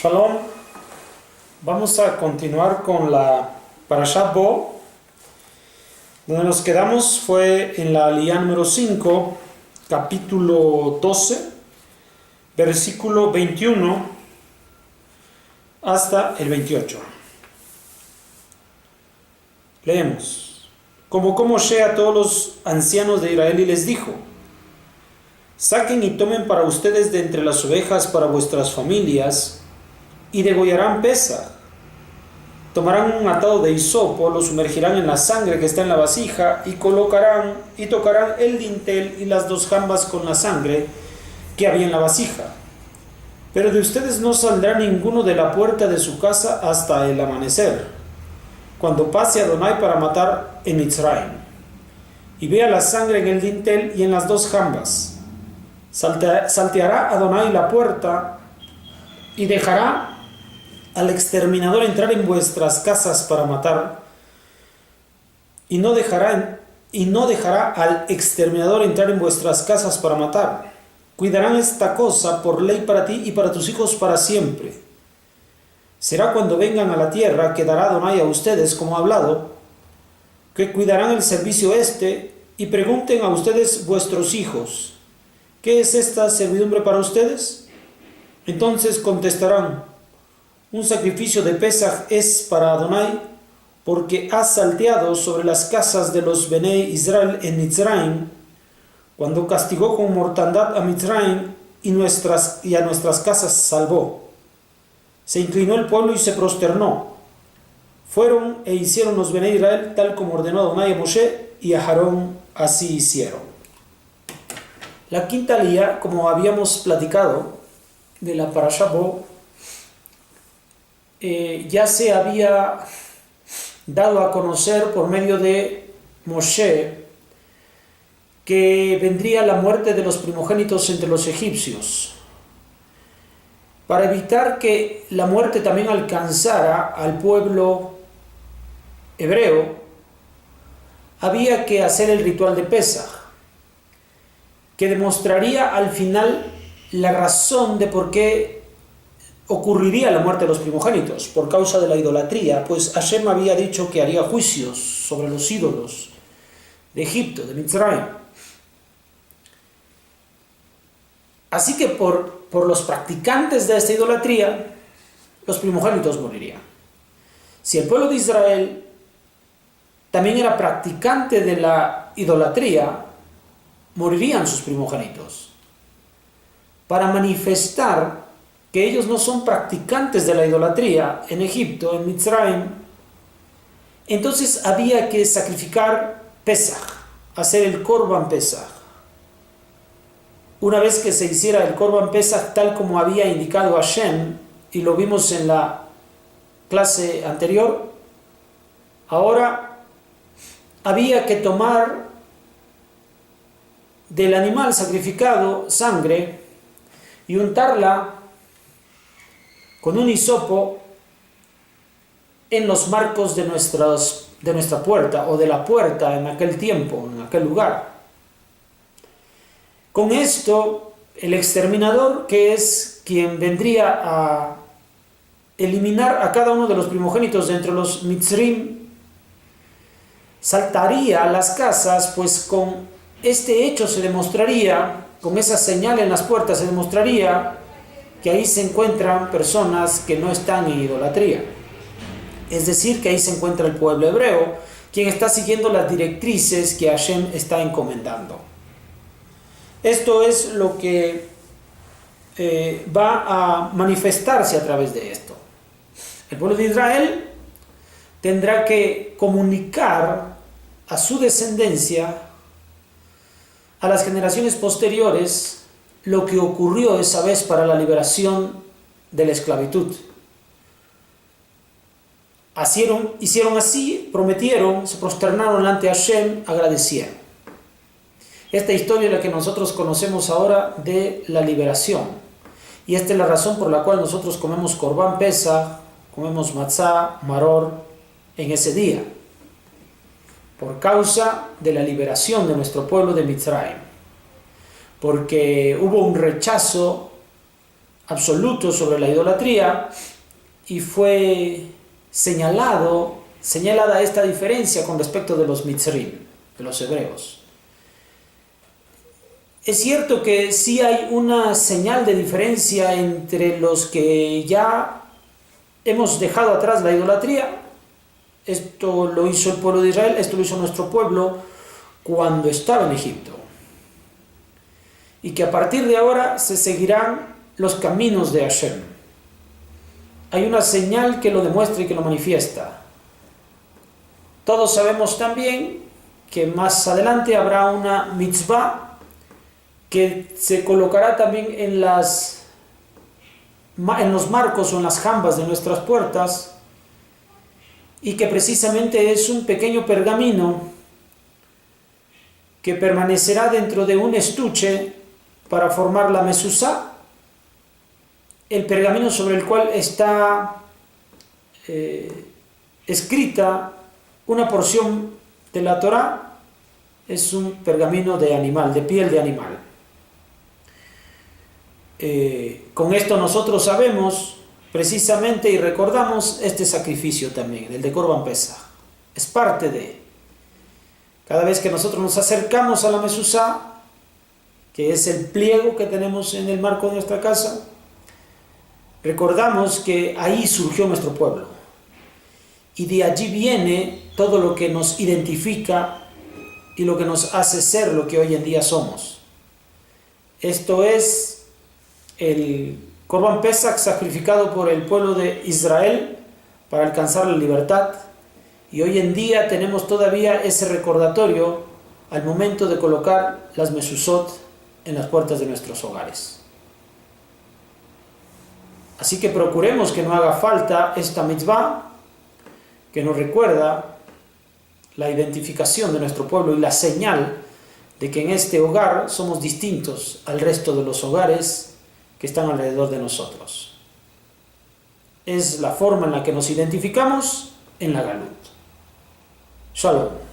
Shalom, vamos a continuar con la Parashat Bo. Donde nos quedamos fue en la aliyá número 5, capítulo 12, versículo 21 hasta el 28. Leemos. Convocó Moshe a todos los ancianos de Israel y les dijo: saquen y tomen para ustedes de entre las ovejas para vuestras familias, y degollarán Pesaj. Tomarán un atado de hisopo, lo sumergirán en la sangre que está en la vasija, y tocarán el dintel y las dos jambas con la sangre que había en la vasija. Pero de ustedes no saldrá ninguno de la puerta de su casa hasta el amanecer, cuando pase Adonai para matar en Mitzrayim, y vea la sangre en el dintel y en las dos jambas. Salteará Adonai la puerta y dejará al exterminador entrar en vuestras casas para matar, y no dejará al exterminador entrar en vuestras casas para matar. Cuidarán esta cosa por ley para ti y para tus hijos para siempre. Será cuando vengan a la tierra que dará Adonai a ustedes, como ha hablado, que cuidarán el servicio y pregunten a ustedes vuestros hijos: ¿qué es esta servidumbre para ustedes? Entonces contestarán: un sacrificio de Pesaj es para Adonai, porque ha salteado sobre las casas de los Benei Israel en Mitzrayim, cuando castigó con mortandad a Mitzrayim y a nuestras casas salvó. Se inclinó el pueblo y se prosternó. Fueron e hicieron los Benei Israel tal como ordenó Adonai a Moshe, y a Aarón así hicieron. La quinta aliyá, como habíamos platicado, de la Parashat Bo, ya se había dado a conocer por medio de Moshe que vendría la muerte de los primogénitos entre los egipcios. Para evitar que la muerte también alcanzara al pueblo hebreo, había que hacer el ritual de Pesaj, que demostraría al final la razón de por qué ocurriría la muerte de los primogénitos, por causa de la idolatría, pues Hashem había dicho que haría juicios sobre los ídolos de Egipto, de Mitzrayim. Así que por los practicantes de esta idolatría, los primogénitos morirían. Si el pueblo de Israel también era practicante de la idolatría, morirían sus primogénitos. Para manifestar que ellos no son practicantes de la idolatría en Egipto, en Mitzrayim, entonces había que sacrificar Pesaj, hacer el Korban Pesaj. Una vez que se hiciera el Korban Pesaj tal como había indicado Hashem, y lo vimos en la clase anterior, ahora había que tomar del animal sacrificado sangre y untarla con un hisopo en los marcos de nuestra puerta, o de la puerta en aquel tiempo, en aquel lugar. Con esto, el exterminador, que es quien vendría a eliminar a cada uno de los primogénitos de entre los Mitzrim, saltaría a las casas, pues con este hecho se demostraría, con esa señal en las puertas se demostraría que ahí se encuentran personas que no están en idolatría. Es decir, que ahí se encuentra el pueblo hebreo, quien está siguiendo las directrices que Hashem está encomendando. Esto es lo que va a manifestarse a través de esto. El pueblo de Israel tendrá que comunicar a su descendencia, a las generaciones posteriores, lo que ocurrió esa vez para la liberación de la esclavitud. Hicieron así, prometieron, se prosternaron ante Hashem, agradecieron. Esta historia es la que nosotros conocemos ahora de la liberación. Y esta es la razón por la cual nosotros comemos Korban Pesaj, comemos matzá, maror en ese día, por causa de la liberación de nuestro pueblo de Mitzrayim. Porque hubo un rechazo absoluto sobre la idolatría y fue señalada esta diferencia con respecto de los mitzrim, de los hebreos. Es cierto que sí hay una señal de diferencia entre los que ya hemos dejado atrás la idolatría. Esto lo hizo el pueblo de Israel, esto lo hizo nuestro pueblo cuando estaba en Egipto. Y que a partir de ahora se seguirán los caminos de Hashem. Hay una señal que lo demuestra y que lo manifiesta. Todos sabemos también que más adelante habrá una mitzvah que se colocará también en los marcos o en las jambas de nuestras puertas, y que precisamente es un pequeño pergamino que permanecerá dentro de un estuche para formar la mezuzá, el pergamino sobre el cual está escrita una porción de la Torá. Es un pergamino de animal, de piel de animal. Con esto nosotros sabemos precisamente y recordamos este sacrificio también, el de Corban Pesaj. Es parte de, cada vez que nosotros nos acercamos a la mezuzá, que es el pliego que tenemos en el marco de nuestra casa, recordamos que ahí surgió nuestro pueblo. Y de allí viene todo lo que nos identifica y lo que nos hace ser lo que hoy en día somos. Esto es el Corban Pesach sacrificado por el pueblo de Israel para alcanzar la libertad. Y hoy en día tenemos todavía ese recordatorio al momento de colocar las mezuzot en las puertas de nuestros hogares. Así que procuremos que no haga falta esta mitzvah que nos recuerda la identificación de nuestro pueblo y la señal de que en este hogar somos distintos al resto de los hogares que están alrededor de nosotros. Es la forma en la que nos identificamos en la Galut. Shalom.